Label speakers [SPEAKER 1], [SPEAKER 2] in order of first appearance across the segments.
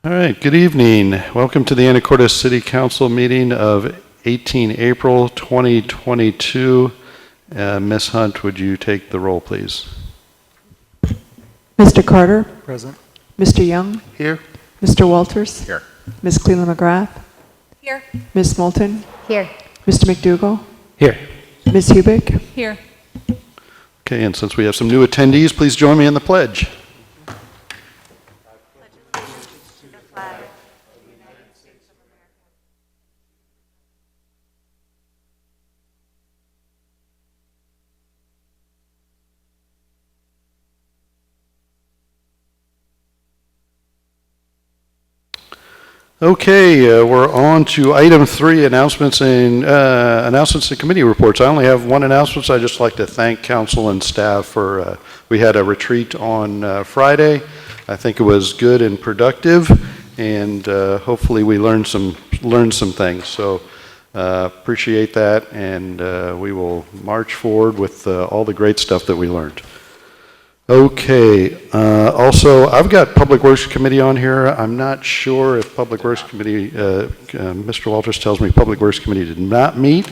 [SPEAKER 1] All right, good evening. Welcome to the Anacortes City Council meeting of 18 April 2022. Ms. Hunt, would you take the roll, please?
[SPEAKER 2] Mr. Carter?
[SPEAKER 3] Present.
[SPEAKER 2] Mr. Young?
[SPEAKER 1] Here.
[SPEAKER 2] Mr. Walters?
[SPEAKER 3] Here.
[SPEAKER 2] Ms. Cleland McGrath?
[SPEAKER 4] Here.
[SPEAKER 2] Ms. Moulton?
[SPEAKER 4] Here.
[SPEAKER 2] Mr. McDougall?
[SPEAKER 3] Here.
[SPEAKER 2] Ms. Hubick?
[SPEAKER 4] Here.
[SPEAKER 1] Okay, and since we have some new attendees, please join me in the pledge. Okay, we're on to item 3, announcements and committee reports. I only have one announcement. So I'd just like to thank council and staff for, we had a retreat on Friday. I think it was good and productive, and hopefully we learned some things. So appreciate that, and we will march forward with all the great stuff that we learned. Okay, also I've got Public Works Committee on here. I'm not sure if Public Works Committee, Mr. Walters tells me Public Works Committee did not meet.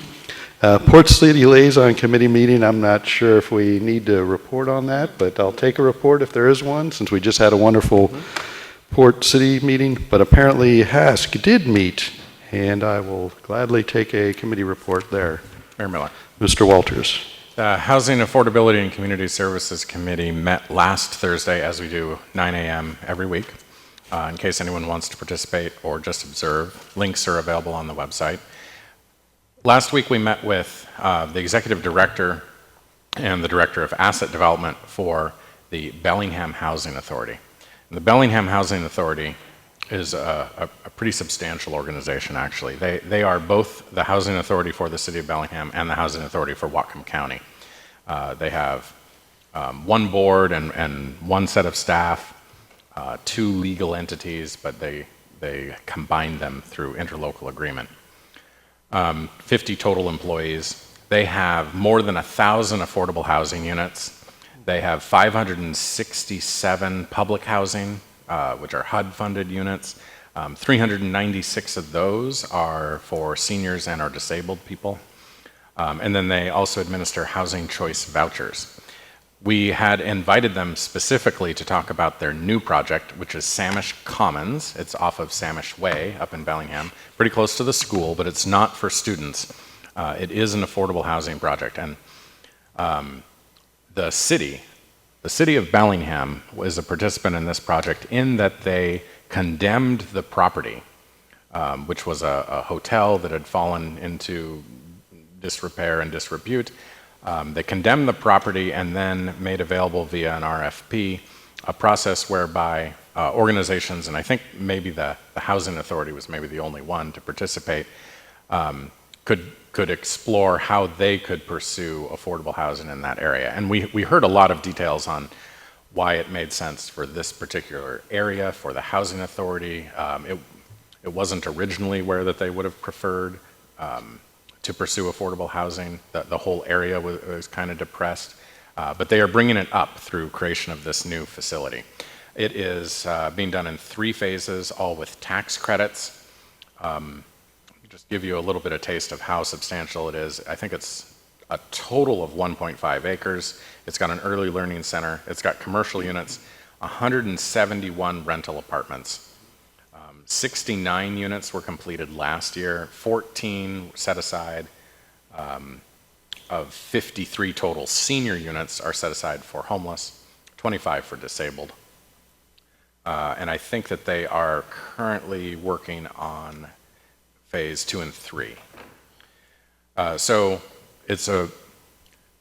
[SPEAKER 1] Port City Liaison Committee meeting, I'm not sure if we need to report on that, but I'll take a report if there is one, since we just had a wonderful Port City meeting. But apparently HASC did meet, and I will gladly take a committee report there.
[SPEAKER 3] Mayor Miller.
[SPEAKER 1] Mr. Walters.
[SPEAKER 3] The Housing Affordability and Community Services Committee met last Thursday, as we do, 9 a.m. every week. In case anyone wants to participate or just observe, links are available on the website. Last week we met with the Executive Director and the Director of Asset Development for the Bellingham Housing Authority. And the Bellingham Housing Authority is a pretty substantial organization, actually. They are both the Housing Authority for the City of Bellingham and the Housing Authority for Whatcom County. They have one board and one set of staff, 2 legal entities, but they combine them through interlocal agreement. 50 total employees. They have more than 1,000 affordable housing units. They have 567 public housing, which are HUD-funded units. 396 of those are for seniors and our disabled people. And then they also administer housing choice vouchers. We had invited them specifically to talk about their new project, which is Samish Commons. It's off of Samish Way up in Bellingham, pretty close to the school, but it's not for students. It is an affordable housing project. And the city of Bellingham was a participant in this project in that they condemned the property, which was a hotel that had fallen into disrepair and disrepute. They condemned the property and then made available via an RFP a process whereby organizations, and I think maybe the Housing Authority was maybe the only one to participate, could explore how they could pursue affordable housing in that area. And we heard a lot of details on why it made sense for this particular area, for the Housing Authority. It wasn't originally where that they would have preferred to pursue affordable housing. The whole area was kind of depressed, but they are bringing it up through creation of this new facility. It is being done in 3 phases, all with tax credits. Just give you a little bit of taste of how substantial it is. I think it's a total of 1.5 acres. It's got an early learning center. It's got commercial units, 171 rental apartments. 69 units were completed last year, 14 set aside. Of 53 total senior units are set aside for homeless, 25 for disabled. And I think that they are currently working on phase 2 and 3. So it's a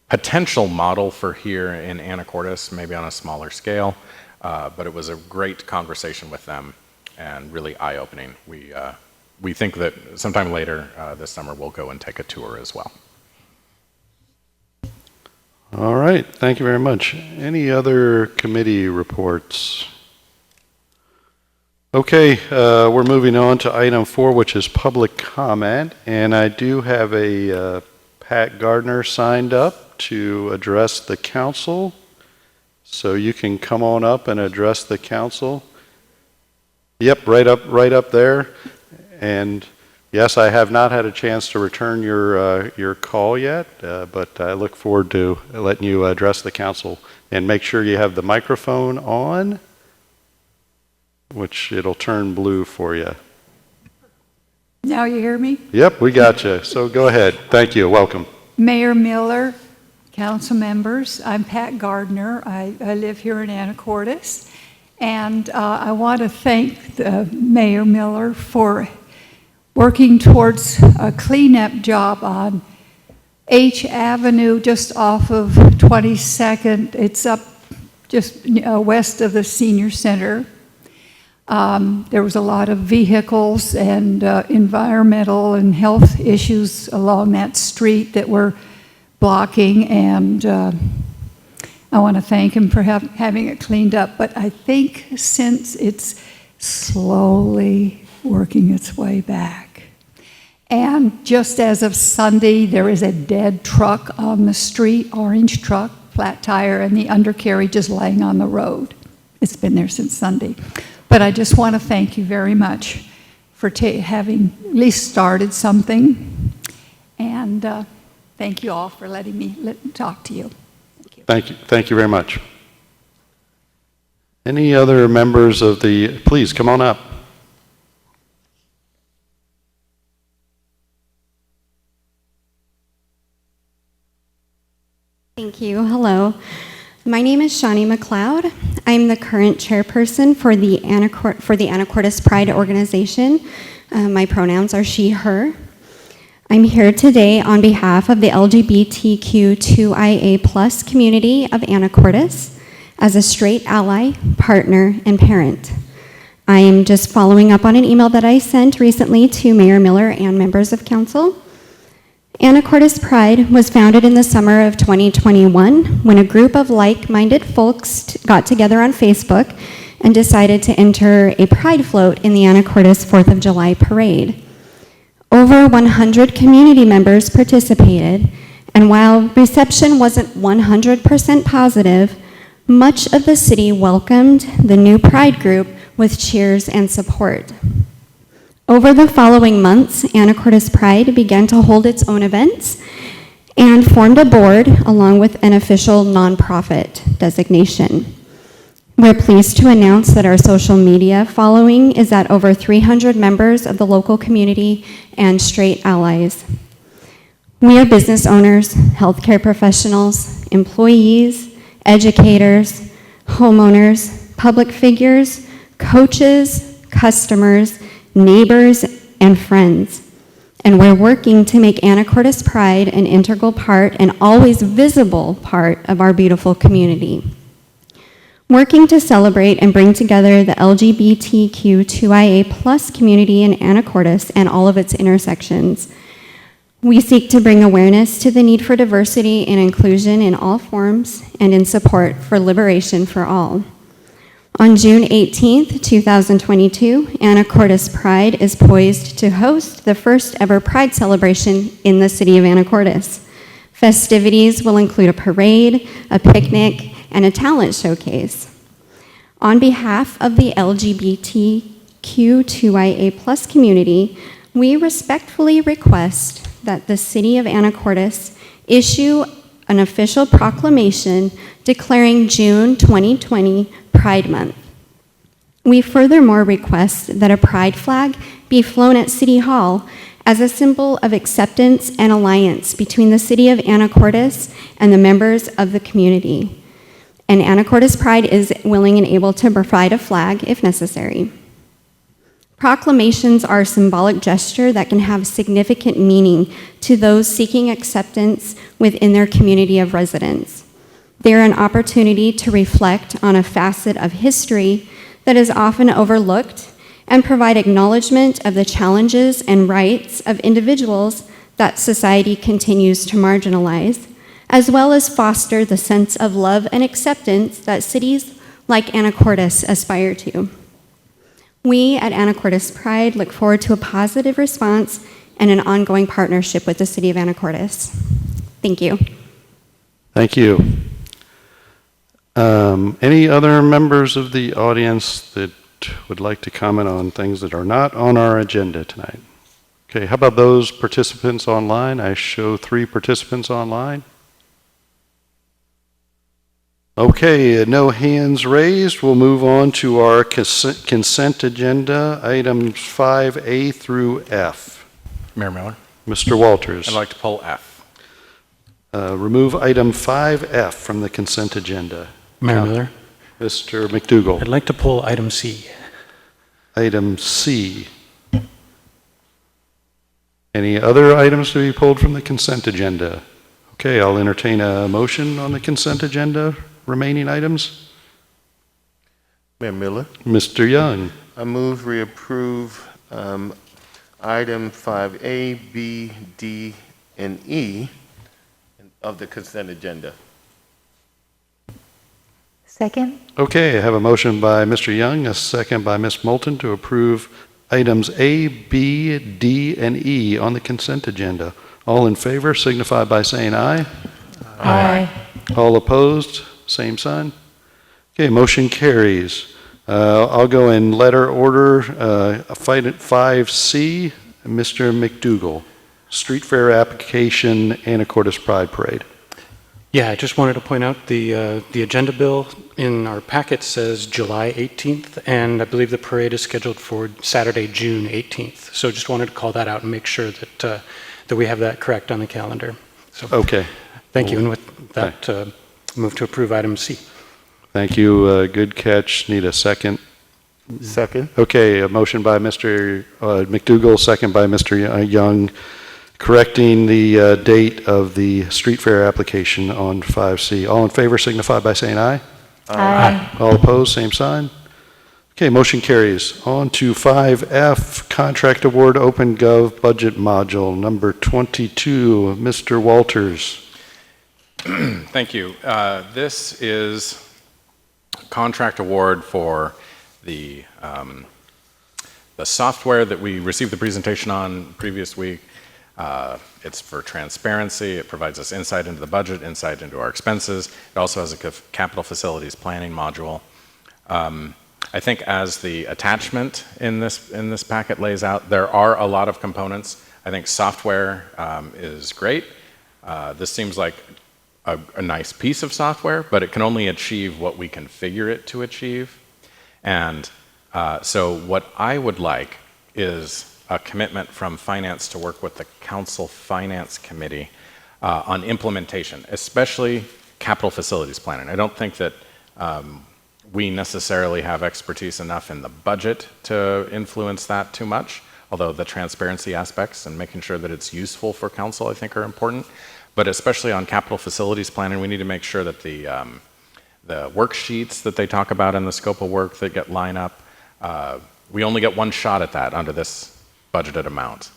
[SPEAKER 3] potential model for here in Anacortes, maybe on a smaller scale, but it was a great conversation with them and really eye-opening. We think that sometime later this summer we'll go and take a tour as well.
[SPEAKER 1] All right, thank you very much. Any other committee reports? Okay, we're moving on to item 4, which is public comment, and I do have a Pat Gardner signed up to address the council, so you can come on up and address the council. Yep, right up there. And yes, I have not had a chance to return your call yet, but I look forward to letting you address the council. And make sure you have the microphone on, which it'll turn blue for you.
[SPEAKER 4] Now you hear me?
[SPEAKER 1] Yep, we got you. So go ahead. Thank you. Welcome.
[SPEAKER 4] Mayor Miller, council members, I'm Pat Gardner. I live here in Anacortes. And I want to thank Mayor Miller for working towards a cleanup job on H Avenue just off of 22nd. It's up just west of the senior center. There was a lot of vehicles and environmental and health issues along that street that were blocking, and I want to thank him for having it cleaned up. But I think since it's slowly working its way back, and just as of Sunday, there is a dead truck on the street, orange truck, flat tire, and the undercarriage is laying on the road. It's been there since Sunday. But I just want to thank you very much for having at least started something. And thank you all for letting me talk to you. Thank you.
[SPEAKER 1] Thank you very much. Any other members of the, please come on up.
[SPEAKER 5] Thank you. Hello. My name is Shawnee McLeod. I'm the current chairperson for the Anacortes Pride organization. My pronouns are she, her. I'm here today on behalf of the LGBTQ2IA+ community of Anacortes as a straight ally, partner, and parent. I am just following up on an email that I sent recently to Mayor Miller and members of council. Anacortes Pride was founded in the summer of 2021 when a group of like-minded folks got together on Facebook and decided to enter a pride float in the Anacortes 4th of July parade. Over 100 community members participated, and while reception wasn't 100% positive, much of the city welcomed the new pride group with cheers and support. Over the following months, Anacortes Pride began to hold its own events and formed a board along with an official nonprofit designation. We're pleased to announce that our social media following is at over 300 members of the local community and straight allies. We are business owners, healthcare professionals, employees, educators, homeowners, public figures, coaches, customers, neighbors, and friends. And we're working to make Anacortes Pride an integral part and always visible part of our beautiful community. Working to celebrate and bring together the LGBTQ2IA+ community in Anacortes and all of its intersections. We seek to bring awareness to the need for diversity and inclusion in all forms and in support for liberation for all. On June 18th, 2022, Anacortes Pride is poised to host the first ever Pride celebration in the city of Anacortes. Festivities will include a parade, a picnic, and a talent showcase. On behalf of the LGBTQ2IA+ community, we respectfully request that the city of Anacortes issue an official proclamation declaring June 2020 Pride Month. We furthermore request that a pride flag be flown at City Hall as a symbol of acceptance and alliance between the city of Anacortes and the members of the community. And Anacortes Pride is willing and able to provide a flag if necessary. Proclamations are a symbolic gesture that can have significant meaning to those seeking acceptance within their community of residents. They're an opportunity to reflect on a facet of history that is often overlooked and provide acknowledgement of the challenges and rights of individuals that society continues to marginalize, as well as foster the sense of love and acceptance that cities like Anacortes aspire to. We at Anacortes Pride look forward to a positive response and an ongoing partnership with the city of Anacortes. Thank you.
[SPEAKER 1] Thank you. Any other members of the audience that would like to comment on things that are not on our agenda tonight? Okay, how about those participants online? I show 3 participants online. Okay, no hands raised. We'll move on to our consent agenda, items 5A through F.
[SPEAKER 3] Mayor Miller,
[SPEAKER 1] Mr. Walters.
[SPEAKER 3] I'd like to pull F.
[SPEAKER 1] Remove item 5F from the consent agenda.
[SPEAKER 6] Mayor Miller,
[SPEAKER 1] Mr. McDougall.
[SPEAKER 6] I'd like to pull item C.
[SPEAKER 1] Item C. Any other items to be pulled from the consent agenda? Okay, I'll entertain a motion on the consent agenda, remaining items.
[SPEAKER 7] Mayor Miller,
[SPEAKER 1] Mr. Young.
[SPEAKER 7] I move we approve item 5A, B, D, and E of the consent agenda.
[SPEAKER 8] Second?
[SPEAKER 1] Okay, I have a motion by Mr. Young, a second by Ms. Moulton to approve items A, B, D, and E on the consent agenda. All in favor signify by saying aye.
[SPEAKER 8] Aye.
[SPEAKER 1] All opposed, same sign. Okay, motion carries. I'll go in letter order. 5C, Mr. McDougall. Street fair application, Anacortes Pride Parade.
[SPEAKER 6] Yeah, I just wanted to point out the agenda bill in our packet says July 18th, and I believe the parade is scheduled for Saturday, June 18th. So just wanted to call that out and make sure that we have that correct on the calendar. So
[SPEAKER 1] Okay.
[SPEAKER 6] thank you, and with that, move to approve item C.
[SPEAKER 1] Thank you. Good catch. Need a second.
[SPEAKER 7] Second.
[SPEAKER 1] Okay, a motion by Mr. McDougall, second by Mr. Young, correcting the date of the street fair application on 5C. All in favor signify by saying aye.
[SPEAKER 8] Aye.
[SPEAKER 1] All opposed, same sign. Okay, motion carries. On to 5F, contract award OpenGov budget module, number 22. Mr. Walters.
[SPEAKER 3] Thank you. This is a contract award for the software that we received the presentation on previous week. It's for transparency. It provides us insight into the budget, insight into our expenses. It also has a capital facilities planning module. I think as the attachment in this packet lays out, there are a lot of components. I think software is great. This seems like a nice piece of software, but it can only achieve what we configure it to achieve. And so what I would like is a commitment from finance to work with the council finance committee on implementation, especially capital facilities planning. I don't think that we necessarily have expertise enough in the budget to influence that too much, although the transparency aspects and making sure that it's useful for council, I think, are important. But especially on capital facilities planning, we need to make sure that the worksheets that they talk about in the scope of work that get line up, we only get one shot at that under this budgeted amount.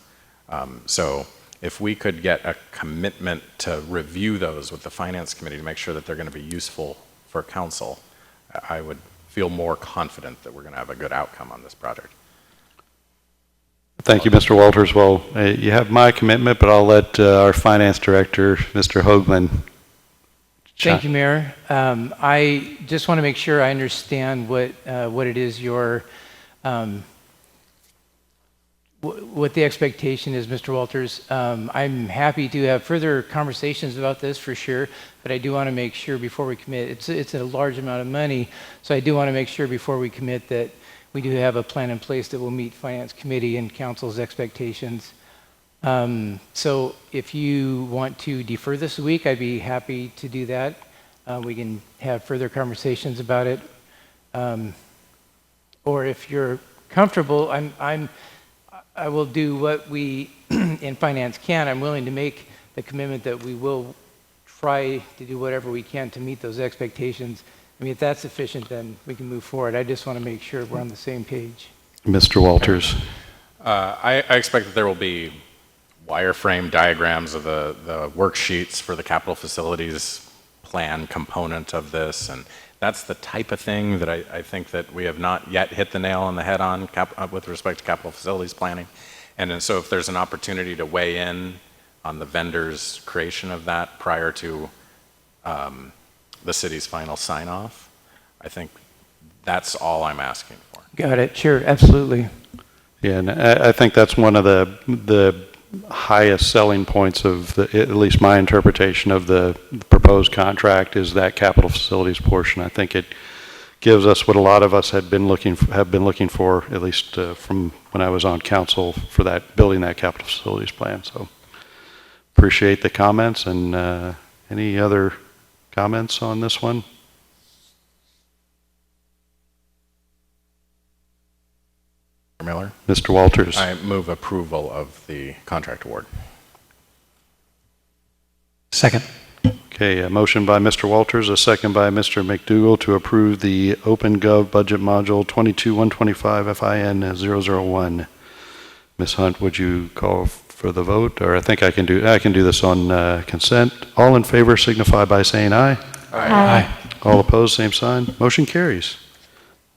[SPEAKER 3] So if we could get a commitment to review those with the finance committee to make sure that they're going to be useful for council, I would feel more confident that we're going to have a good outcome on this project.
[SPEAKER 1] Thank you, Mr. Walters. Well, you have my commitment, but I'll let our finance director, Mr. Hoagland.
[SPEAKER 9] Thank you, Mayor. I just want to make sure I understand what it is what the expectation is, Mr. Walters. I'm happy to have further conversations about this for sure, but I do want to make sure before we commit, it's a large amount of money, so I do want to make sure before we commit that we do have a plan in place that will meet Finance Committee and Council's expectations. So if you want to defer this a week, I'd be happy to do that. We can have further conversations about it. Or if you're comfortable, I will do what we in finance can. I'm willing to make the commitment that we will try to do whatever we can to meet those expectations. I mean, if that's sufficient, then we can move forward. I just want to make sure we're on the same page.
[SPEAKER 1] Mr. Walters.
[SPEAKER 3] I expect that there will be wireframe diagrams of the worksheets for the capital facilities plan component of this, and that's the type of thing that I think that we have not yet hit the nail on the head on with respect to capital facilities planning. And then so if there's an opportunity to weigh in on the vendor's creation of that prior to the city's final sign-off, I think that's all I'm asking for.
[SPEAKER 9] Got it. Sure, absolutely.
[SPEAKER 1] Yeah, and I think that's one of the highest selling points of at least my interpretation of the proposed contract is that capital facilities portion. I think it gives us what a lot of us have been looking for, at least from when I was on council for that, building that capital facilities plan. So appreciate the comments, and any other comments on this one?
[SPEAKER 3] Miller?
[SPEAKER 1] Mr. Walters?
[SPEAKER 3] I move approval of the contract award.
[SPEAKER 6] Second.
[SPEAKER 1] Okay, a motion by Mr. Walters, a second by Mr. McDougall to approve the OpenGov Budget Module 22125 FIN 001. Ms. Hunt, would you call for the vote? Or I think I can do this on consent. All in favor signify by saying aye.
[SPEAKER 8] Aye.
[SPEAKER 1] All opposed, same sign. Motion carries.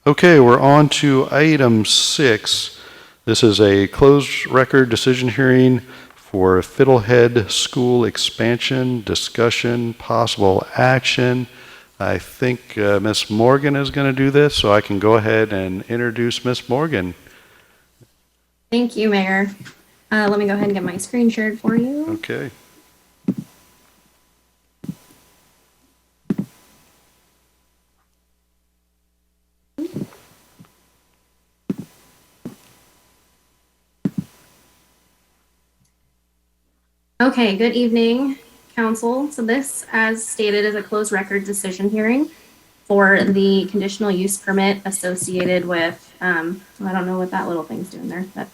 [SPEAKER 1] Okay, we're on to item 6. This is a closed record decision hearing for Fiddlehead School expansion, discussion, possible action. I think Ms. Morgan is going to do this, so I can go ahead and introduce Ms. Morgan.
[SPEAKER 10] Thank you, Mayor. Let me go ahead and get my screen shared for you.
[SPEAKER 1] Okay.
[SPEAKER 10] Okay, good evening, Council. So this, as stated, is a closed record decision hearing for the conditional use permit associated with, I don't know what that little thing's doing there, but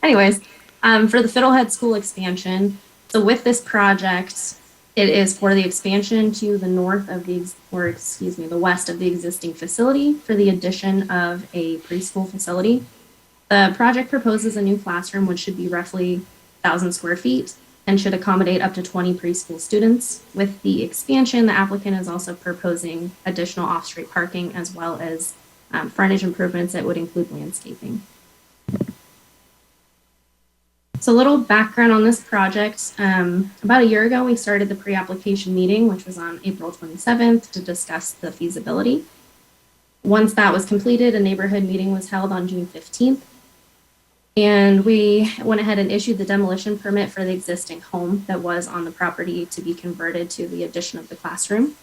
[SPEAKER 10] anyways, for the Fiddlehead School expansion. So with this project, it is for the expansion to the north of the, or excuse me, the west of the existing facility for the addition of a preschool facility. The project proposes a new classroom, which should be roughly 1,000 square feet and should accommodate up to 20 preschool students. With the expansion, the applicant is also proposing additional off-street parking as well as frontage improvements that would include landscaping. So a little background on this project. About a year ago, we started the pre-application meeting, which was on April 27th, to discuss the feasibility. Once that was completed, a neighborhood meeting was held on June 15th. And we went ahead and issued the demolition permit for the existing home that was on the property to be converted to the addition of the classroom.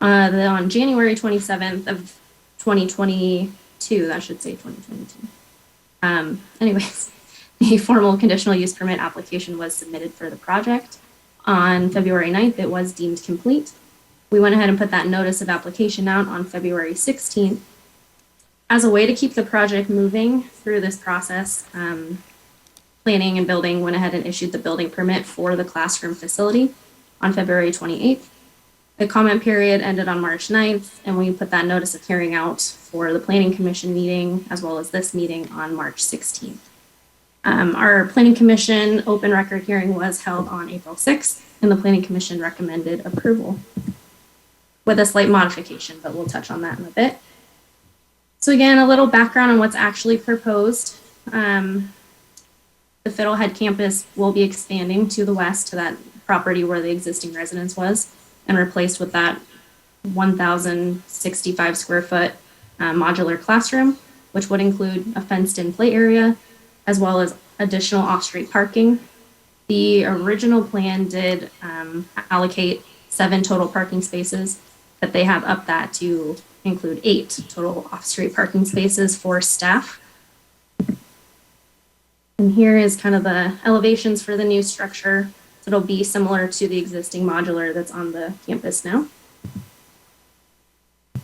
[SPEAKER 10] Then on January 27th of 2022, that should say 2022. Anyways, the formal conditional use permit application was submitted for the project. On February 9th, it was deemed complete. We went ahead and put that notice of application out on February 16th. As a way to keep the project moving through this process, planning and building went ahead and issued the building permit for the classroom facility on February 28th. The comment period ended on March 9th, and we put that notice of hearing out for the Planning Commission meeting as well as this meeting on March 16th. Our Planning Commission open record hearing was held on April 6th, and the Planning Commission recommended approval with a slight modification, but we'll touch on that in a bit. So again, a little background on what's actually proposed. The Fiddlehead campus will be expanding to the west to that property where the existing residence was and replaced with that 1,065 square foot modular classroom, which would include a fenced-in play area as well as additional off-street parking. The original plan did allocate 7 total parking spaces, but they have upped that to include 8 total off-street parking spaces for staff. And here is kind of the elevations for the new structure. So it'll be similar to the existing modular that's on the campus now. A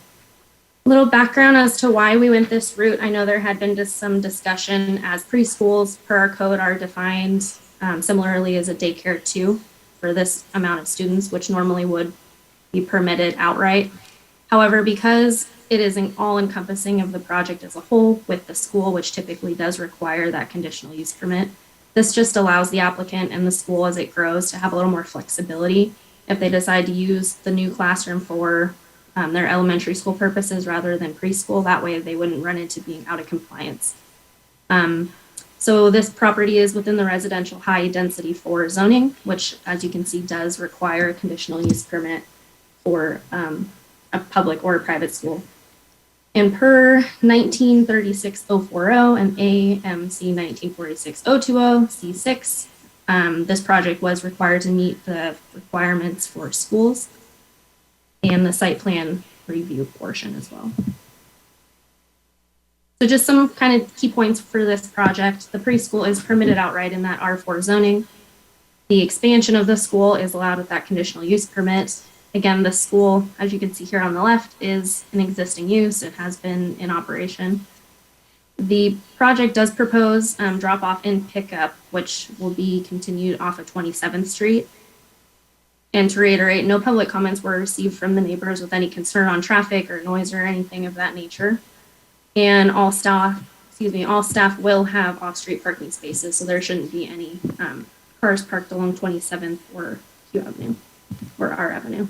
[SPEAKER 10] little background as to why we went this route. I know there had been just some discussion as preschools per our code are defined similarly as a daycare too for this amount of students, which normally would be permitted outright. However, because it is all-encompassing of the project as a whole with the school, which typically does require that conditional use permit, this just allows the applicant and the school as it grows to have a little more flexibility if they decide to use the new classroom for their elementary school purposes rather than preschool. That way they wouldn't run into being out of compliance. So this property is within the residential high density 4 zoning, which as you can see does require a conditional use permit for a public or a private school. And per 1936-040 and AMC 1946-020 C6, this project was required to meet the requirements for schools and the site plan review portion as well. So just some kind of key points for this project. The preschool is permitted outright in that R4 zoning. The expansion of the school is allowed with that conditional use permit. Again, the school, as you can see here on the left, is an existing use. It has been in operation. The project does propose drop-off and pickup, which will be continued off of 27th Street. And to reiterate, no public comments were received from the neighbors with any concern on traffic or noise or anything of that nature. And all staff will have off-street parking spaces, so there shouldn't be any cars parked along 27th or Q Avenue or R Avenue.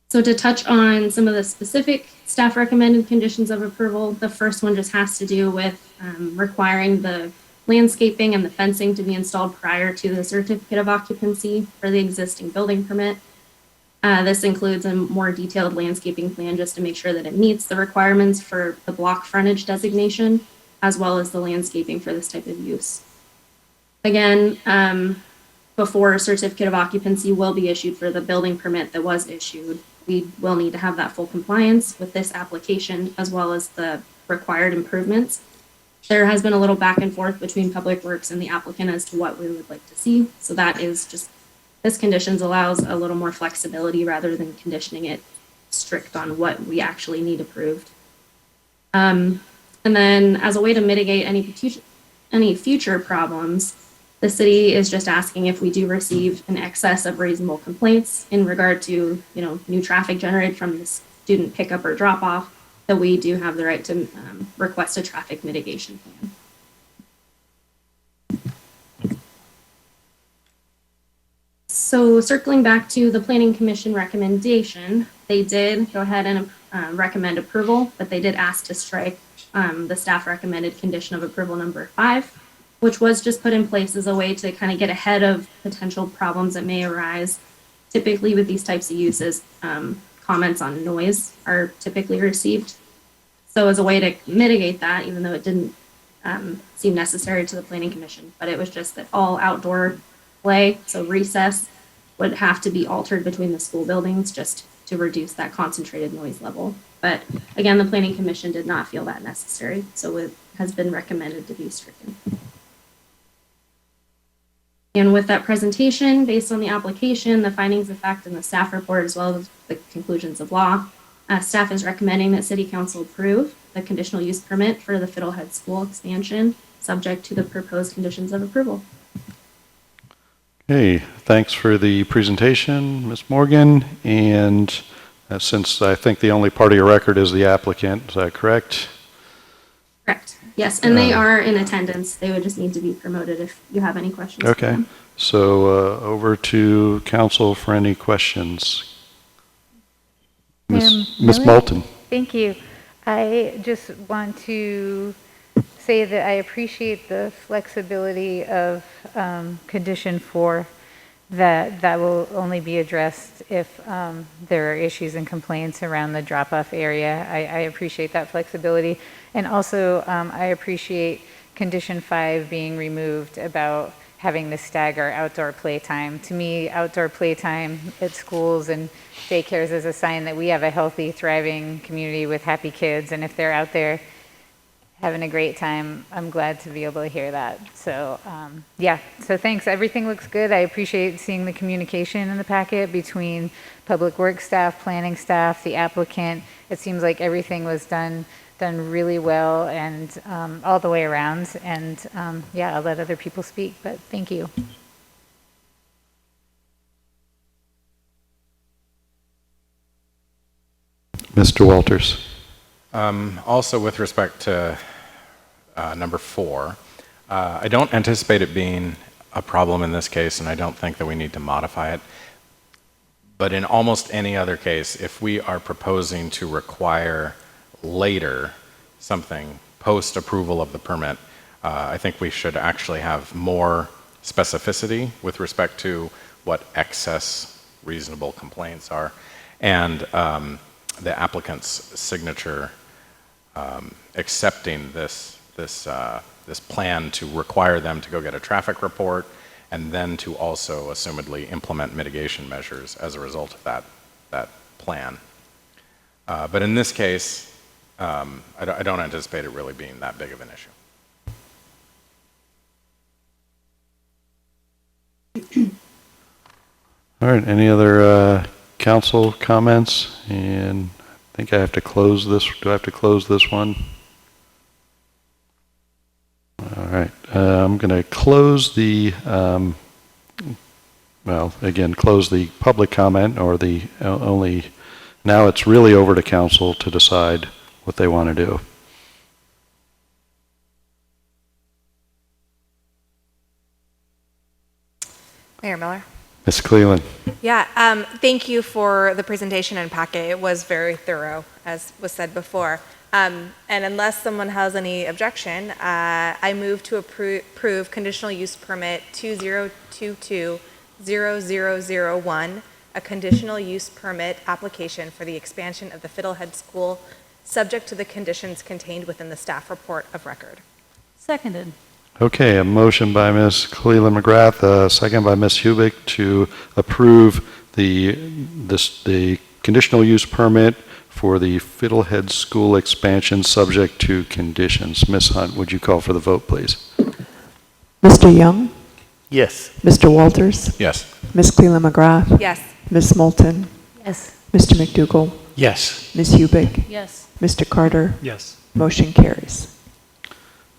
[SPEAKER 10] So to touch on some of the specific staff recommended conditions of approval, the first one just has to do with requiring the landscaping and the fencing to be installed prior to the certificate of occupancy for the existing building permit. This includes a more detailed landscaping plan just to make sure that it meets the requirements for the block frontage designation, as well as the landscaping for this type of use. Again, before a certificate of occupancy will be issued for the building permit that was issued, we will need to have that full compliance with this application as well as the required improvements. There has been a little back and forth between Public Works and the applicant as to what we would like to see. So that is just, this conditions allows a little more flexibility rather than conditioning it strict on what we actually need approved. And then as a way to mitigate any future problems, the city is just asking if we do receive an excess of reasonable complaints in regard to, new traffic generated from the student pickup or drop off, that we do have the right to request a traffic mitigation plan. So circling back to the Planning Commission recommendation, they did go ahead and recommend approval, but they did ask to strike the staff recommended condition of approval number 5, which was just put in place as a way to kind of get ahead of potential problems that may arise. Typically with these types of uses, comments on noise are typically received. So as a way to mitigate that, even though it didn't seem necessary to the Planning Commission, but it was just that all outdoor play, so recess, would have to be altered between the school buildings just to reduce that concentrated noise level. But again, the Planning Commission did not feel that necessary, so it has been recommended to be stricken. And with that presentation, based on the application, the findings of fact, and the staff report, as well as the conclusions of law, staff is recommending that City Council approve the conditional use permit for the Fiddlehead School expansion, subject to the proposed conditions of approval.
[SPEAKER 1] Okay, thanks for the presentation, Ms. Morgan. And since I think the only party of record is the applicant, is that correct?
[SPEAKER 10] Correct. Yes, and they are in attendance. They would just need to be promoted if you have any questions.
[SPEAKER 1] Okay, so over to council for any questions. Ms.
[SPEAKER 8] Miller?
[SPEAKER 1] Moulton.
[SPEAKER 8] Thank you. I just want to say that I appreciate the flexibility of condition 4, that will only be addressed if there are issues and complaints around the drop-off area. I appreciate that flexibility. And also, I appreciate condition 5 being removed about having the stagger outdoor playtime. To me, outdoor playtime at schools and daycares is a sign that we have a healthy, thriving community with happy kids. And if they're out there having a great time, I'm glad to be able to hear that. So yeah, so thanks. Everything looks good. I appreciate seeing the communication in the packet between Public Works staff, planning staff, the applicant. It seems like everything was done really well and all the way around. And yeah, I'll let other people speak, but thank you.
[SPEAKER 1] Mr. Walters.
[SPEAKER 3] Also, with respect to number 4, I don't anticipate it being a problem in this case, and I don't think that we need to modify it. But in almost any other case, if we are proposing to require later something post-approval of the permit, I think we should actually have more specificity with respect to what excess reasonable complaints are. And the applicant's signature accepting this plan to require them to go get a traffic report and then to also assumedly implement mitigation measures as a result of that plan. But in this case, I don't anticipate it really being that big of an issue.
[SPEAKER 1] All right, any other council comments? And I think I have to close this. Do I have to close this one? All right, I'm going to close the, close the public comment, or the only, now it's really over to council to decide what they want to do.
[SPEAKER 11] Mayor Miller.
[SPEAKER 1] Ms. Cleland.
[SPEAKER 11] Yeah, thank you for the presentation and packet. It was very thorough, as was said before. And unless someone has any objection, I move to approve conditional use permit 2022-0001, a conditional use permit application for the expansion of the Fiddlehead School, subject to the conditions contained within the staff report of record.
[SPEAKER 4] Seconded.
[SPEAKER 1] Okay, a motion by Ms. Cleland McGrath, a second by Ms. Hubick to approve the conditional use permit for the Fiddlehead School expansion subject to conditions. Ms. Hunt, would you call for the vote, please?
[SPEAKER 2] Mr. Young?
[SPEAKER 7] Yes.
[SPEAKER 2] Mr. Walters?
[SPEAKER 3] Yes.
[SPEAKER 2] Ms. Cleland McGrath?
[SPEAKER 11] Yes.
[SPEAKER 2] Ms. Moulton?
[SPEAKER 4] Yes.
[SPEAKER 2] Mr. McDougall?
[SPEAKER 6] Yes.
[SPEAKER 2] Ms. Hubick?
[SPEAKER 4] Yes.
[SPEAKER 2] Mr. Carter?
[SPEAKER 6] Yes.
[SPEAKER 2] Motion carries.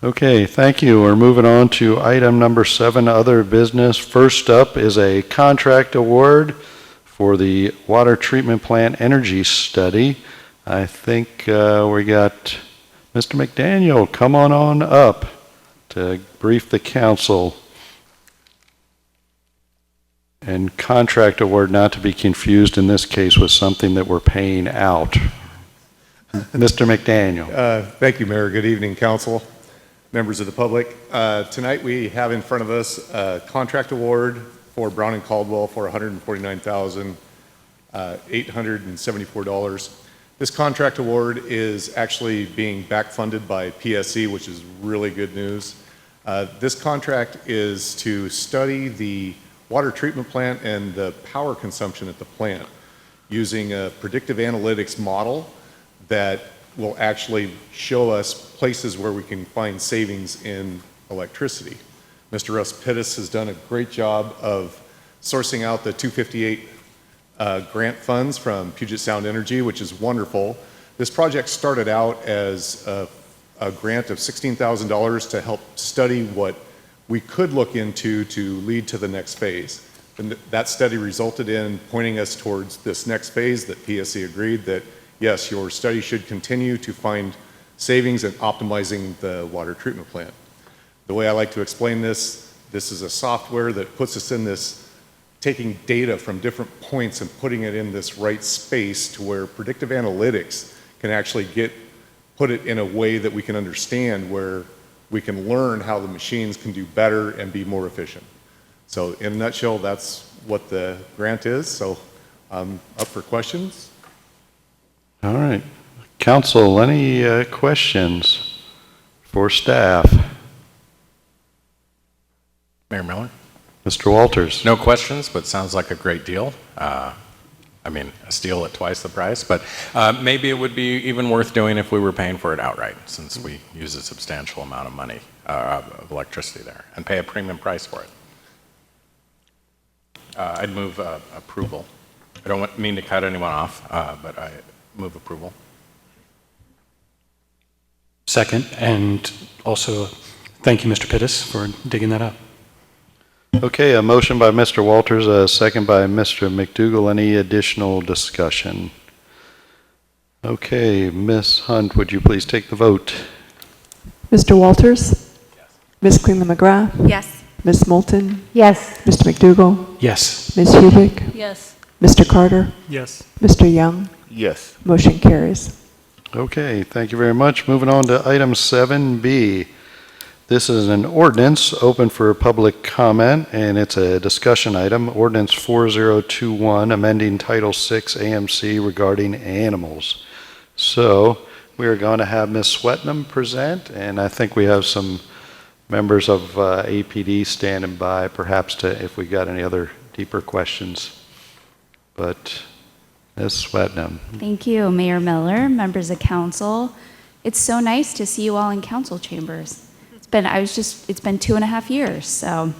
[SPEAKER 1] Okay, thank you. We're moving on to item number 7, other business. First up is a contract award for the water treatment plant energy study. I think we got Mr. McDaniel. Come on up to brief the council. And contract award, not to be confused in this case with something that we're paying out. Mr. McDaniel.
[SPEAKER 12] Thank you, Mayor. Good evening, council, members of the public. Tonight we have in front of us a contract award for Brown & Caldwell for $149,874. This contract award is actually being back funded by PSC, which is really good news. This contract is to study the water treatment plant and the power consumption at the plant using a predictive analytics model that will actually show us places where we can find savings in electricity. Mr. Russ Pittis has done a great job of sourcing out the 258 grant funds from Puget Sound Energy, which is wonderful. This project started out as a grant of $16,000 to help study what we could look into to lead to the next phase. And that study resulted in pointing us towards this next phase that PSC agreed that, yes, your study should continue to find savings and optimizing the water treatment plant. The way I like to explain this is a software that puts us in this, taking data from different points and putting it in this right space to where predictive analytics can actually put it in a way that we can understand, where we can learn how the machines can do better and be more efficient. So in a nutshell, that's what the grant is. So I'm up for questions.
[SPEAKER 1] All right. Council, any questions for staff?
[SPEAKER 3] Mayor Miller?
[SPEAKER 1] Mr. Walters?
[SPEAKER 3] No questions, but sounds like a great deal. I mean, a steal at twice the price, but maybe it would be even worth doing if we were paying for it outright, since we use a substantial amount of money, of electricity there, and pay a premium price for it. I'd move approval. I don't mean to cut anyone off, but I move approval.
[SPEAKER 6] Second, and also thank you, Mr. Pittis, for digging that up.
[SPEAKER 1] Okay, a motion by Mr. Walters, a second by Mr. McDougall. Any additional discussion? Okay, Ms. Hunt, would you please take the vote?
[SPEAKER 2] Mr. Walters? Yes. Ms. Cleland McGrath?
[SPEAKER 11] Yes.
[SPEAKER 2] Ms. Moulton?
[SPEAKER 8] Yes.
[SPEAKER 2] Mr. McDougall?
[SPEAKER 6] Yes.
[SPEAKER 2] Ms. Hubick?
[SPEAKER 4] Yes.
[SPEAKER 2] Mr. Carter?
[SPEAKER 6] Yes.
[SPEAKER 2] Mr. Young?
[SPEAKER 7] Yes.
[SPEAKER 2] Motion carries.
[SPEAKER 1] Okay, thank you very much. Moving on to item 7B. This is an ordinance open for public comment, and it's a discussion item. Ordinance 4021, amending Title VI AMC regarding animals. So we are going to have Ms. Swetnam present, and I think we have some members of APD standing by, perhaps if we got any other deeper questions. But Ms. Swetnam.
[SPEAKER 13] Thank you, Mayor Miller, members of council. It's so nice to see you all in council chambers. It's been 2.5 years, so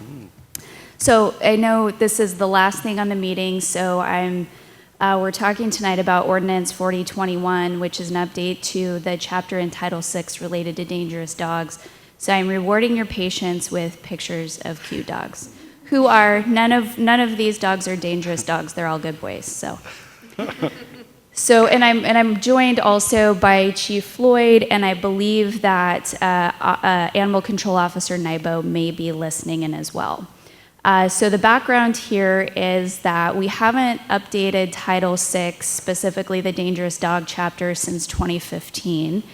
[SPEAKER 13] I know this is the last thing on the meeting, so we're talking tonight about Ordinance 4021, which is an update to the chapter in Title VI related to dangerous dogs. So I'm rewarding your patience with pictures of cute dogs, who are, none of these dogs are dangerous dogs, they're all good boys, so. And I'm joined also by Chief Floyd, and I believe that Animal Control Officer Nybo may be listening in as well. So the background here is that we haven't updated Title VI, specifically the dangerous dog chapter, since 2015.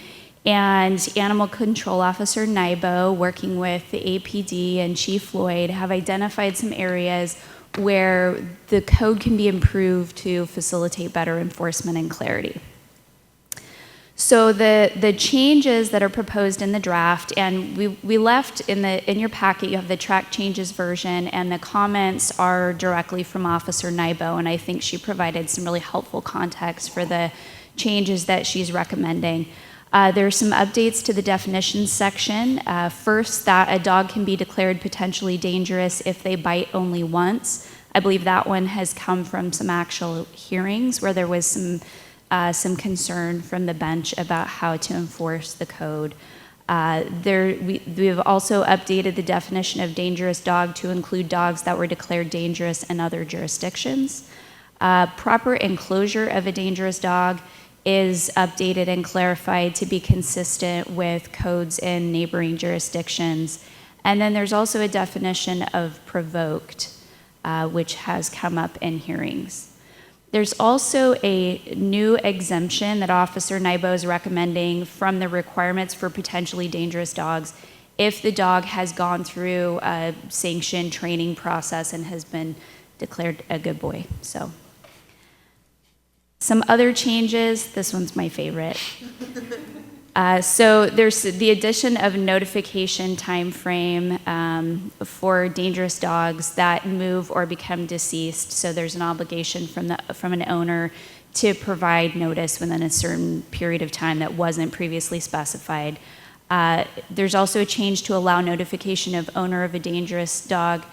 [SPEAKER 13] And Animal Control Officer Nybo, working with the APD and Chief Floyd, have identified some areas where the code can be improved to facilitate better enforcement and clarity. So the changes that are proposed in the draft, and we left in your packet, you have the track changes version, and the comments are directly from Officer Nybo, and I think she provided some really helpful context for the changes that she's recommending. There are some updates to the definitions section. First, that a dog can be declared potentially dangerous if they bite only once. I believe that one has come from some actual hearings where there was some concern from the bench about how to enforce the code. We've also updated the definition of dangerous dog to include dogs that were declared dangerous in other jurisdictions. Proper enclosure of a dangerous dog is updated and clarified to be consistent with codes in neighboring jurisdictions. And then there's also a definition of provoked, which has come up in hearings. There's also a new exemption that Officer Nybo is recommending from the requirements for potentially dangerous dogs if the dog has gone through a sanctioned training process and has been declared a good boy. So. Some other changes, this one's my favorite. So there's the addition of notification time frame for dangerous dogs that move or become deceased. So there's an obligation from an owner to provide notice within a certain period of time that wasn't previously specified. There's also a change to allow notification of owner of a dangerous dog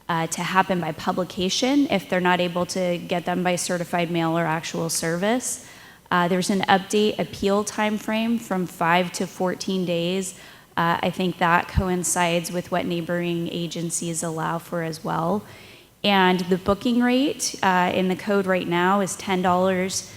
[SPEAKER 13] to happen by publication if they're not able to get them by certified mail or actual service. There's an update appeal time frame from 5 to 14 days. I think that coincides with what neighboring agencies allow for as well. And the booking rate in the code right now is $10.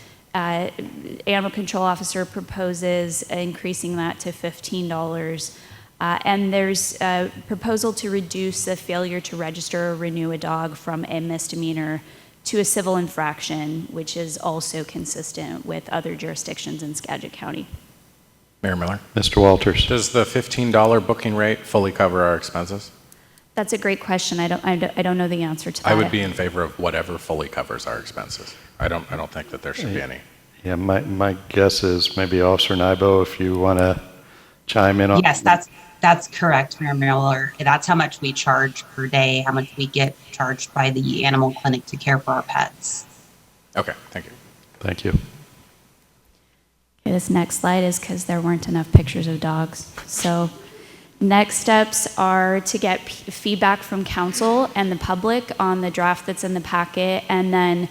[SPEAKER 13] Animal Control Officer proposes increasing that to $15. And there's a proposal to reduce the failure to register or renew a dog from a misdemeanor to a civil infraction, which is also consistent with other jurisdictions in Skagit County.
[SPEAKER 3] Mayor Miller?
[SPEAKER 1] Mr. Walters.
[SPEAKER 3] Does the $15 booking rate fully cover our expenses?
[SPEAKER 13] That's a great question. I don't know the answer to that.
[SPEAKER 3] I would be in favor of whatever fully covers our expenses. I don't think that there should be any.
[SPEAKER 1] Yeah, my guess is maybe Officer Nybo, if you want to chime in on.
[SPEAKER 14] Yes, that's correct, Mayor Miller. That's how much we charge per day, how much we get charged by the animal clinic to care for our pets.
[SPEAKER 3] Okay, thank you.
[SPEAKER 1] Thank you.
[SPEAKER 13] Okay, this next slide is because there weren't enough pictures of dogs. So next steps are to get feedback from council and the public on the draft that's in the packet, and then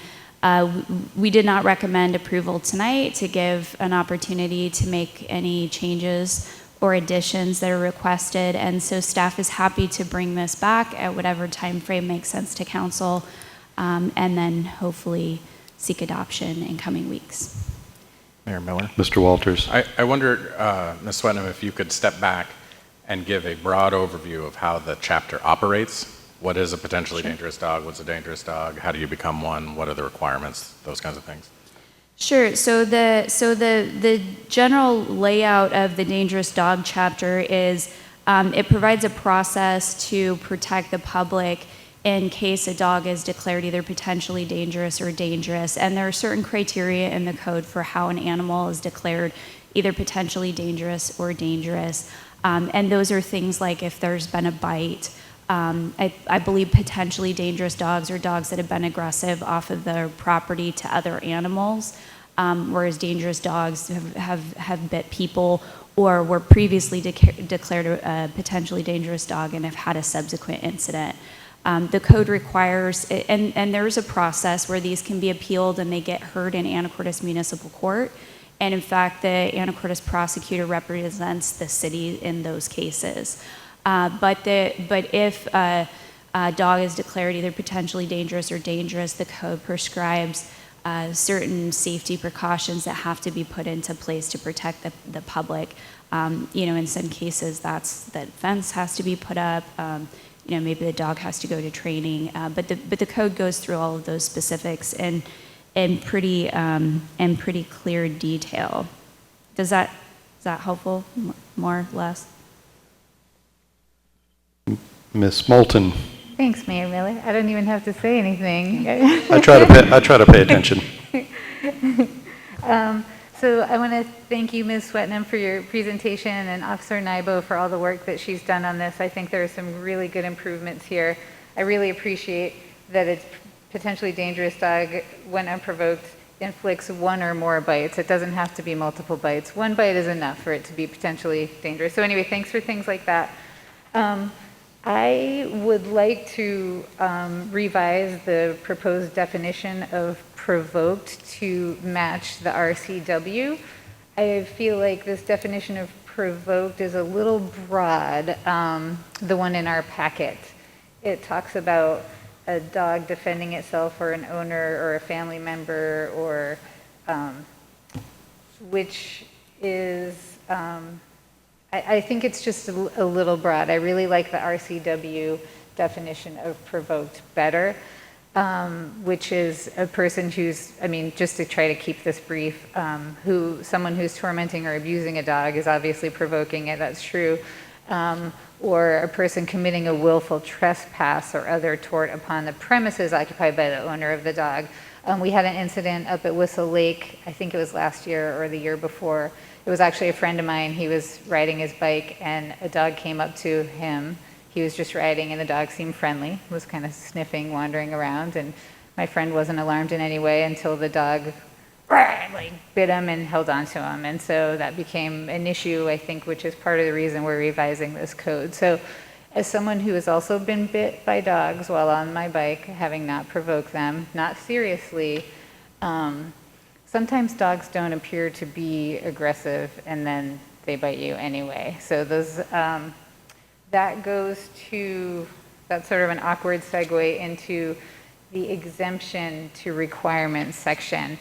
[SPEAKER 13] we did not recommend approval tonight to give an opportunity to make any changes or additions that are requested, and so staff is happy to bring this back at whatever time frame makes sense to council, and then hopefully seek adoption in coming weeks.
[SPEAKER 3] Mayor Miller?
[SPEAKER 1] Mr. Walters.
[SPEAKER 3] I wonder, Ms. Swetnam, if you could step back and give a broad overview of how the chapter operates. What is a potentially dangerous dog? What's a dangerous dog? How do you become one? What are the requirements? Those kinds of things.
[SPEAKER 13] Sure. So the general layout of the dangerous dog chapter is It provides a process to protect the public in case a dog is declared either potentially dangerous or dangerous. And there are certain criteria in the code for how an animal is declared either potentially dangerous or dangerous. And those are things like if there's been a bite. I believe potentially dangerous dogs are dogs that have been aggressive off of their property to other animals, whereas dangerous dogs have bit people or were previously declared a potentially dangerous dog and have had a subsequent incident. The code requires, and there's a process where these can be appealed and they get heard in Anacortes Municipal Court. And in fact, the Anacortes prosecutor represents the city in those cases. But if a dog is declared either potentially dangerous or dangerous, the code prescribes certain safety precautions that have to be put into place to protect the public. In some cases, that fence has to be put up. Maybe the dog has to go to training. But the code goes through all of those specifics in pretty clear detail. Is that helpful? More or less?
[SPEAKER 1] Ms. Moulton.
[SPEAKER 8] Thanks, Mayor Miller. I don't even have to say anything.
[SPEAKER 1] I try to pay attention.
[SPEAKER 8] So I want to thank you, Ms. Swetnam, for your presentation, and Officer Nybo for all the work that she's done on this. I think there are some really good improvements here. I really appreciate that it's potentially dangerous dog, when unprovoked, inflicts one or more bites. It doesn't have to be multiple bites. One bite is enough for it to be potentially dangerous. So anyway, thanks for things like that. I would like to revise the proposed definition of provoked to match the RCW. I feel like this definition of provoked is a little broad, the one in our packet. It talks about a dog defending itself or an owner or a family member, or which is, I think it's just a little broad. I really like the RCW definition of provoked better, which is a person who's, just to try to keep this brief, someone who's tormenting or abusing a dog is obviously provoking it, that's true. Or a person committing a willful trespass or other tort upon the premises occupied by the owner of the dog. We had an incident up at Whistle Lake, I think it was last year or the year before. It was actually a friend of mine. He was riding his bike and a dog came up to him. He was just riding and the dog seemed friendly, was kind of sniffing, wandering around, and my friend wasn't alarmed in any way until the dog bit him and held on to him. And so that became an issue, I think, which is part of the reason we're revising this code. So as someone who has also been bit by dogs while on my bike, having not provoked them, not seriously, sometimes dogs don't appear to be aggressive and then they bite you anyway. So those, that's sort of an awkward segue into the exemption to requirements section.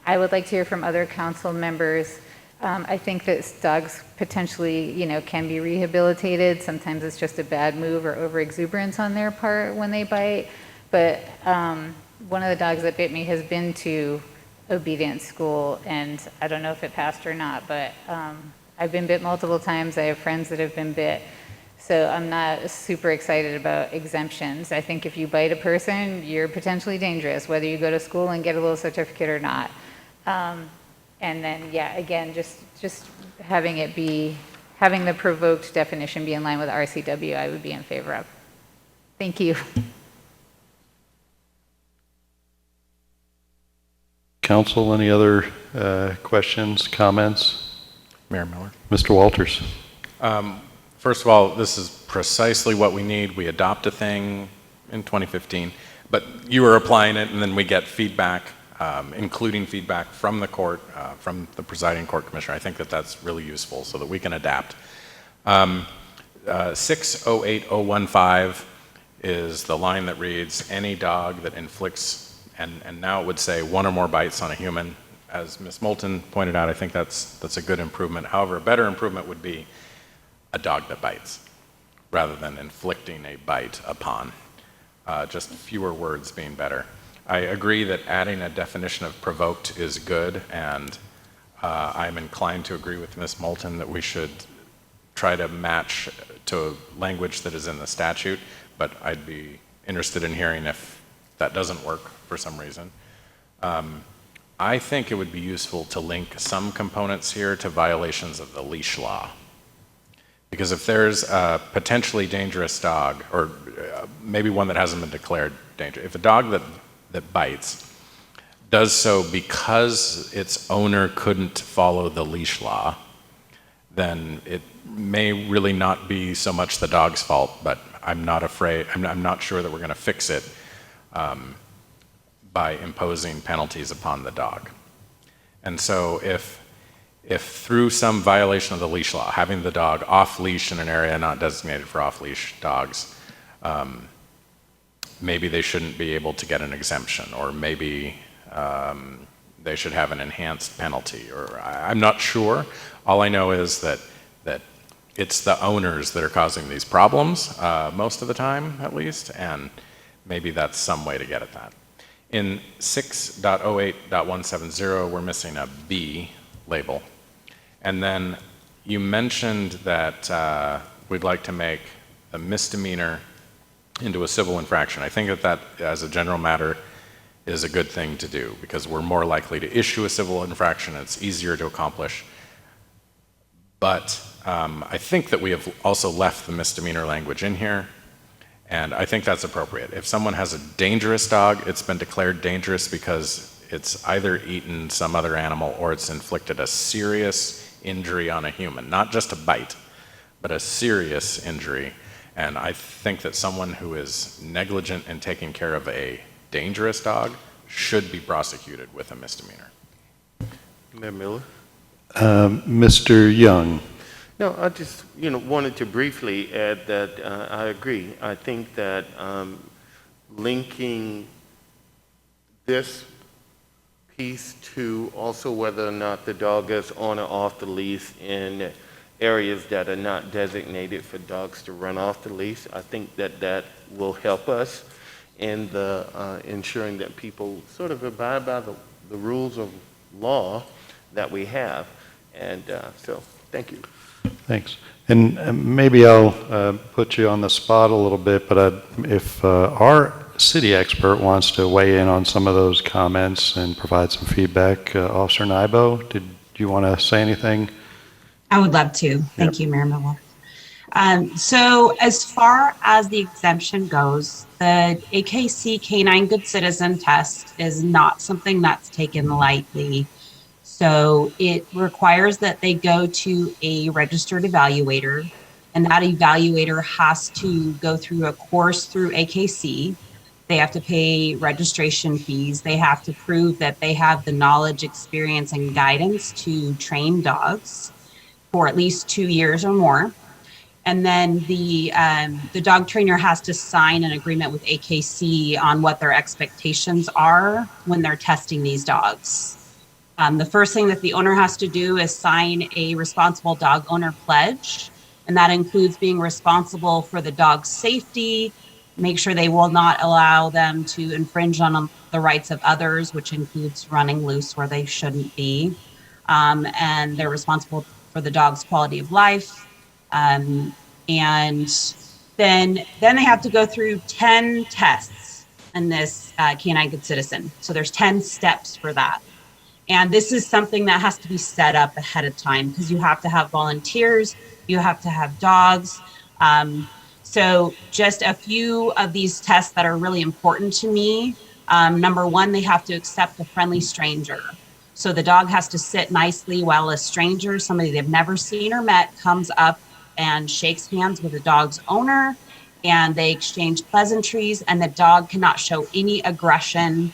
[SPEAKER 8] I would like to hear from other council members. I think that dogs potentially, can be rehabilitated. Sometimes it's just a bad move or overexuberance on their part when they bite. But one of the dogs that bit me has been to obedience school, and I don't know if it passed or not, but I've been bit multiple times. I have friends that have been bit. So I'm not super excited about exemptions. I think if you bite a person, you're potentially dangerous, whether you go to school and get a little certificate or not. And then, again, just having the provoked definition be in line with RCW, I would be in favor of. Thank you.
[SPEAKER 1] Council, any other questions, comments?
[SPEAKER 3] Mayor Miller.
[SPEAKER 1] Mr. Walters.
[SPEAKER 3] First of all, this is precisely what we need. We adopt a thing in 2015, but you are applying it, and then we get feedback, including feedback from the court, from the presiding court commissioner. I think that that's really useful so that we can adapt. 608015 is the line that reads, any dog that inflicts, and now it would say one or more bites on a human. As Ms. Moulton pointed out, I think that's a good improvement. However, a better improvement would be a dog that bites, rather than inflicting a bite upon. Just fewer words being better. I agree that adding a definition of provoked is good, and I'm inclined to agree with Ms. Moulton that we should try to match to language that is in the statute, but I'd be interested in hearing if that doesn't work for some reason. I think it would be useful to link some components here to violations of the leash law. Because if there's a potentially dangerous dog, or maybe one that hasn't been declared dangerous, if a dog that bites does so because its owner couldn't follow the leash law, then it may really not be so much the dog's fault, but I'm not sure that we're going to fix it by imposing penalties upon the dog. And so if through some violation of the leash law, having the dog off leash in an area not designated for off leash dogs, maybe they shouldn't be able to get an exemption, or maybe they should have an enhanced penalty, or I'm not sure. All I know is that it's the owners that are causing these problems, most of the time at least, and maybe that's some way to get at that. In 6.08.170, we're missing a B label. And then you mentioned that we'd like to make a misdemeanor into a civil infraction. I think that as a general matter, is a good thing to do, because we're more likely to issue a civil infraction. It's easier to accomplish. But I think that we have also left the misdemeanor language in here, and I think that's appropriate. If someone has a dangerous dog, it's been declared dangerous because it's either eaten some other animal or it's inflicted a serious injury on a human, not just a bite, but a serious injury. And I think that someone who is negligent in taking care of a dangerous dog should be prosecuted with a misdemeanor.
[SPEAKER 7] Mayor Miller?
[SPEAKER 1] Mr. Young.
[SPEAKER 7] No, I just, wanted to briefly add that I agree. I think that linking this piece to also whether or not the dog is on or off the leash in areas that are not designated for dogs to run off the leash, I think that will help us in the ensuring that people sort of abide by the rules of law that we have. And so, thank you.
[SPEAKER 1] Thanks. And maybe I'll put you on the spot a little bit, but if our city expert wants to weigh in on some of those comments and provide some feedback, Officer Nybo, did you want to say anything?
[SPEAKER 14] I would love to. Thank you, Mayor Miller. So as far as the exemption goes, the AKC Canine Good Citizen test is not something that's taken lightly. So it requires that they go to a registered evaluator, and that evaluator has to go through a course through AKC. They have to pay registration fees. They have to prove that they have the knowledge, experience, and guidance to train dogs for at least 2 years or more. And then the dog trainer has to sign an agreement with AKC on what their expectations are when they're testing these dogs. The first thing that the owner has to do is sign a responsible dog owner pledge, and that includes being responsible for the dog's safety, make sure they will not allow them to infringe on the rights of others, which includes running loose where they shouldn't be, and they're responsible for the dog's quality of life. And then they have to go through 10 tests in this Canine Good Citizen. So there's 10 steps for that. And this is something that has to be set up ahead of time, because you have to have volunteers, you have to have dogs. So just a few of these tests that are really important to me. Number one, they have to accept a friendly stranger. So the dog has to sit nicely while a stranger, somebody they've never seen or met, comes up and shakes hands with the dog's owner, and they exchange pleasantries, and the dog cannot show any aggression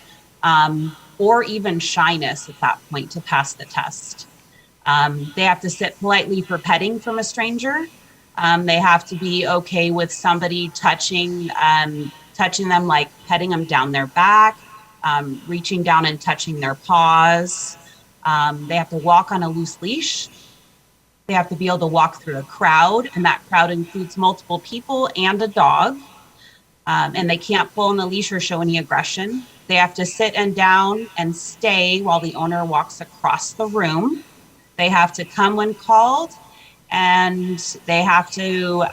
[SPEAKER 14] or even shyness at that point to pass the test. They have to sit politely for petting from a stranger. They have to be okay with somebody touching them, like petting them down their back, reaching down and touching their paws. They have to walk on a loose leash. They have to be able to walk through a crowd, and that crowd includes multiple people and a dog. And they can't pull on the leash or show any aggression. They have to sit and down and stay while the owner walks across the room. They have to come when called, and they have to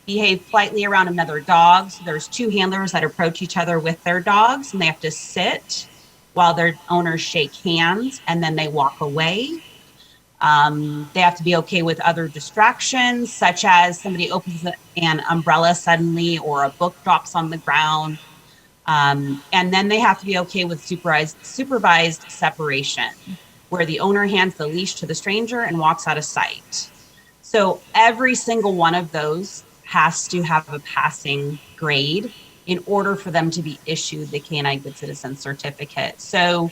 [SPEAKER 14] behave politely around another dog. So there's two handlers that approach each other with their dogs, and they have to sit while their owners shake hands, and then they walk away. They have to be okay with other distractions, such as somebody opens an umbrella suddenly or a book drops on the ground. And then they have to be okay with supervised separation, where the owner hands the leash to the stranger and walks out of sight. So every single one of those has to have a passing grade in order for them to be issued the Canine Good Citizen certificate. So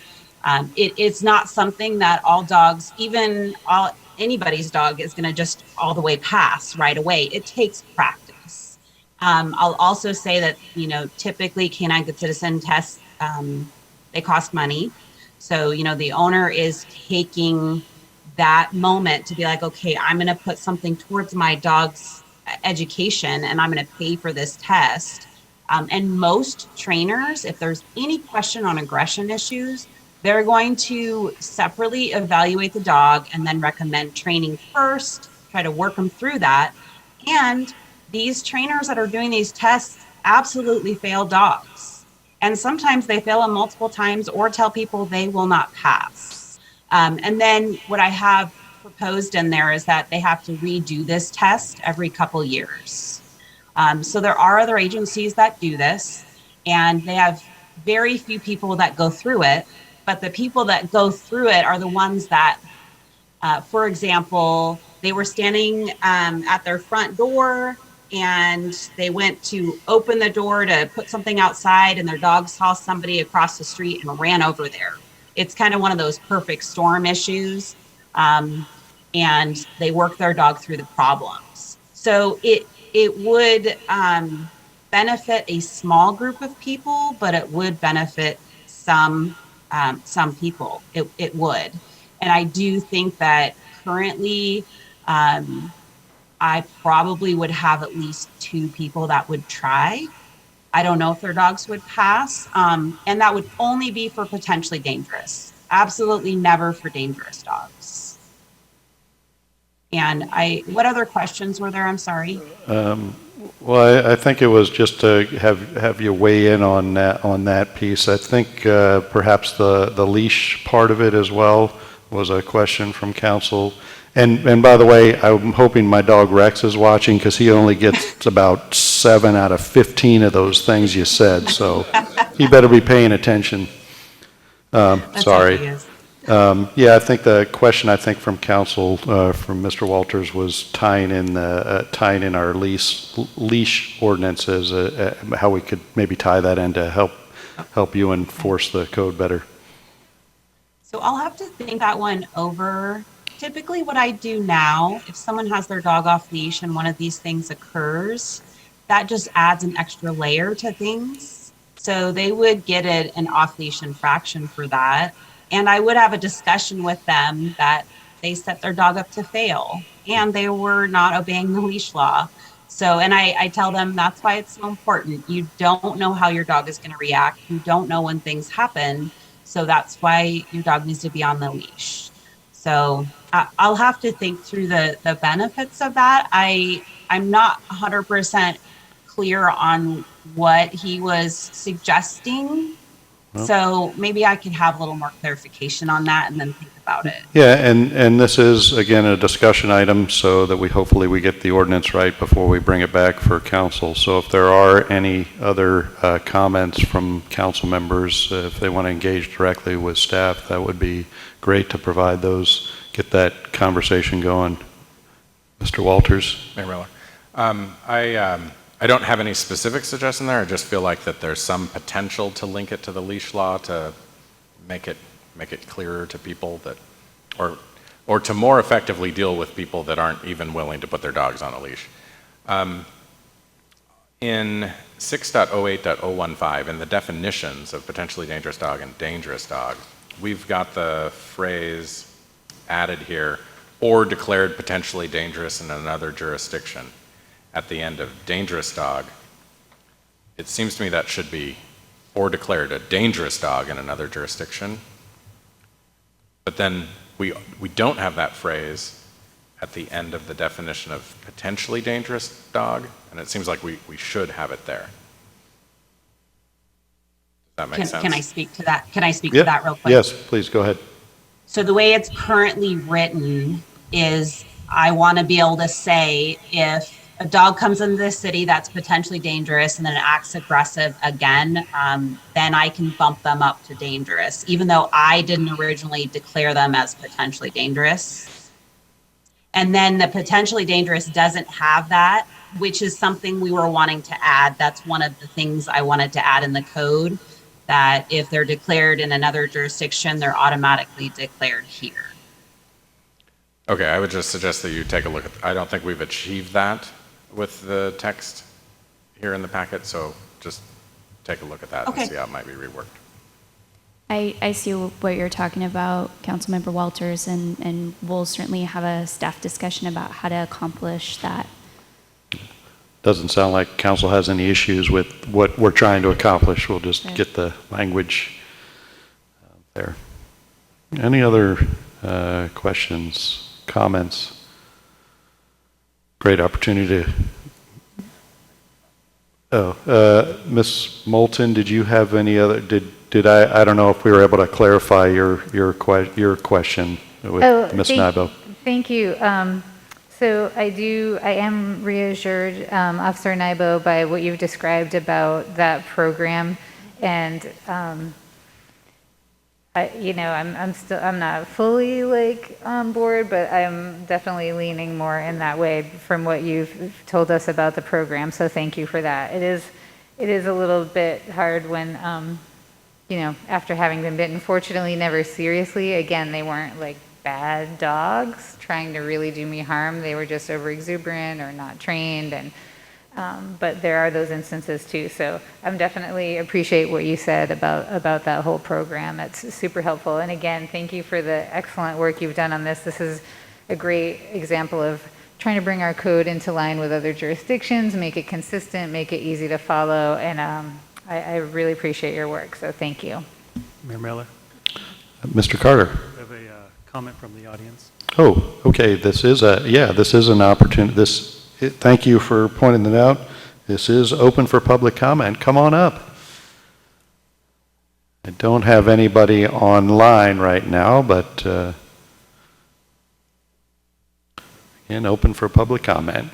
[SPEAKER 14] it's not something that all dogs, even anybody's dog, is going to just all the way pass right away. It takes practice. I'll also say that, typically Canine Good Citizen tests, they cost money. So, the owner is taking that moment to be like, okay, I'm going to put something towards my dog's education and I'm going to pay for this test. And most trainers, if there's any question on aggression issues, they're going to separately evaluate the dog and then recommend training first, try to work them through that. And these trainers that are doing these tests absolutely fail dogs. And sometimes they fail them multiple times or tell people they will not pass. And then what I have proposed in there is that they have to redo this test every couple years. So there are other agencies that do this, and they have very few people that go through it. But the people that go through it are the ones that, for example, they were standing at their front door and they went to open the door to put something outside and their dog saw somebody across the street and ran over there. It's kind of one of those perfect storm issues. And they work their dog through the problems. So it would benefit a small group of people, but it would benefit some people. It would. And I do think that currently I probably would have at least 2 people that would try. I don't know if their dogs would pass. And that would only be for potentially dangerous. Absolutely never for dangerous dogs. And what other questions were there? I'm sorry.
[SPEAKER 1] Well, I think it was just to have you weigh in on that piece. I think perhaps the leash part of it as well was a question from council. And by the way, I'm hoping my dog Rex is watching because he only gets about 7 out of 15 of those things you said. So he better be paying attention. Sorry. Yeah, I think the question from council from Mr. Walters was tying in our leash ordinances, how we could maybe tie that in to help you enforce the code better.
[SPEAKER 14] So I'll have to think that one over. Typically what I do now, if someone has their dog off leash and one of these things occurs, that just adds an extra layer to things. So they would get an off leash infraction for that. And I would have a discussion with them that they set their dog up to fail and they were not obeying the leash law. So, and I tell them that's why it's so important. You don't know how your dog is going to react. You don't know when things happen. So that's why your dog needs to be on the leash. So I'll have to think through the benefits of that. I'm not 100% clear on what he was suggesting. So maybe I could have a little more clarification on that and then think about it.
[SPEAKER 1] Yeah, and this is, again, a discussion item so that hopefully we get the ordinance right before we bring it back for council. So if there are any other comments from council members, if they want to engage directly with staff, that would be great to provide those, get that conversation going. Mr. Walters?
[SPEAKER 3] Mayor Miller. I don't have any specific suggestion there. I just feel like that there's some potential to link it to the leash law to make it clearer to people that, or to more effectively deal with people that aren't even willing to put their dogs on a leash. In 6.08.015, in the definitions of potentially dangerous dog and dangerous dog, we've got the phrase added here, or declared potentially dangerous in another jurisdiction. At the end of dangerous dog, it seems to me that should be or declared a dangerous dog in another jurisdiction. But then we don't have that phrase at the end of the definition of potentially dangerous dog, and it seems like we should have it there. Does that make sense?
[SPEAKER 14] Can I speak to that? Can I speak
[SPEAKER 1] Yep.
[SPEAKER 14] to that real quick?
[SPEAKER 1] Yes, please, go ahead.
[SPEAKER 14] So the way it's currently written is I want to be able to say if a dog comes into the city that's potentially dangerous and then acts aggressive again, then I can bump them up to dangerous, even though I didn't originally declare them as potentially dangerous. And then the potentially dangerous doesn't have that, which is something we were wanting to add. That's one of the things I wanted to add in the code, that if they're declared in another jurisdiction, they're automatically declared here.
[SPEAKER 3] Okay, I would just suggest that you take a look at, I don't think we've achieved that with the text here in the packet, so just take a look at that
[SPEAKER 14] Okay.
[SPEAKER 3] and see how it might be reworked.
[SPEAKER 13] I see what you're talking about, Councilmember Walters, and we'll certainly have a staff discussion about how to accomplish that.
[SPEAKER 1] Doesn't sound like council has any issues with what we're trying to accomplish. We'll just
[SPEAKER 13] Right.
[SPEAKER 1] get the language there. Any other questions, comments? Great opportunity to... Ms. Moulton, did you have any other, did I don't know if we were able to clarify your question with Ms. Nybo.
[SPEAKER 8] Thank you. So I am reassured, Officer Nybo, by what you've described about that program. And, I'm not fully on board, but I'm definitely leaning more in that way from what you've told us about the program. So thank you for that. It is a little bit hard when, after having been bitten, fortunately never seriously. Again, they weren't like bad dogs trying to really do me harm. They were just over exuberant or not trained, and but there are those instances too. So I'm definitely appreciate what you said about that whole program. It's super helpful. And again, thank you for the excellent work you've done on this. This is a great example of trying to bring our code into line with other jurisdictions, make it consistent, make it easy to follow, and I really appreciate your work. So thank you.
[SPEAKER 15] Mayor Miller,
[SPEAKER 1] Mr. Carter.
[SPEAKER 15] I have a comment from the audience.
[SPEAKER 1] Oh, okay, this is an opportunity. Thank you for pointing that out. This is open for public comment. Come on up. I don't have anybody online right now, but again, open for public comment.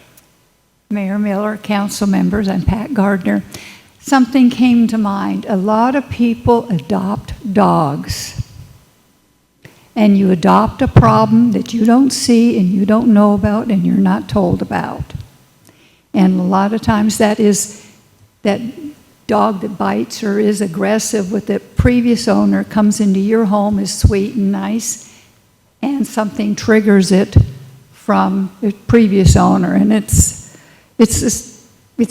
[SPEAKER 4] Mayor Miller, council members, I'm Pat Gardner. Something came to mind. A lot of people adopt dogs. And you adopt a problem that you don't see and you don't know about and you're not told about. And a lot of times that dog that bites or is aggressive with the previous owner comes into your home, is sweet and nice, and something triggers it from the previous owner. And it's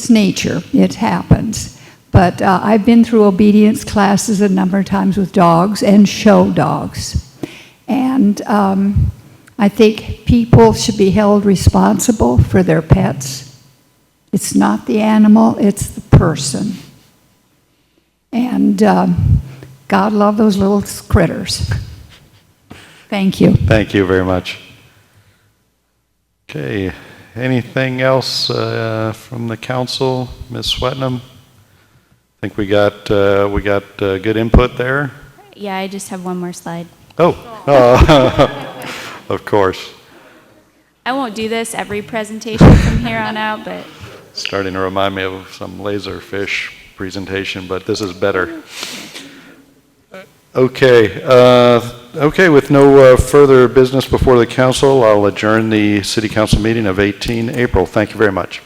[SPEAKER 4] nature. It happens. But I've been through obedience classes a number of times with dogs and show dogs. And I think people should be held responsible for their pets. It's not the animal, it's the person. And God love those little critters. Thank you.
[SPEAKER 1] Thank you very much. Okay, anything else from the council? Ms. Swetnam? I think we got good input there.
[SPEAKER 13] Yeah, I just have one more slide.
[SPEAKER 1] Oh, of course.
[SPEAKER 13] I won't do this every presentation from here on out, but
[SPEAKER 1] Starting to remind me of some laserfish presentation, but this is better. Okay, with no further business before the council, I'll adjourn the city council meeting of 18 April. Thank you very much.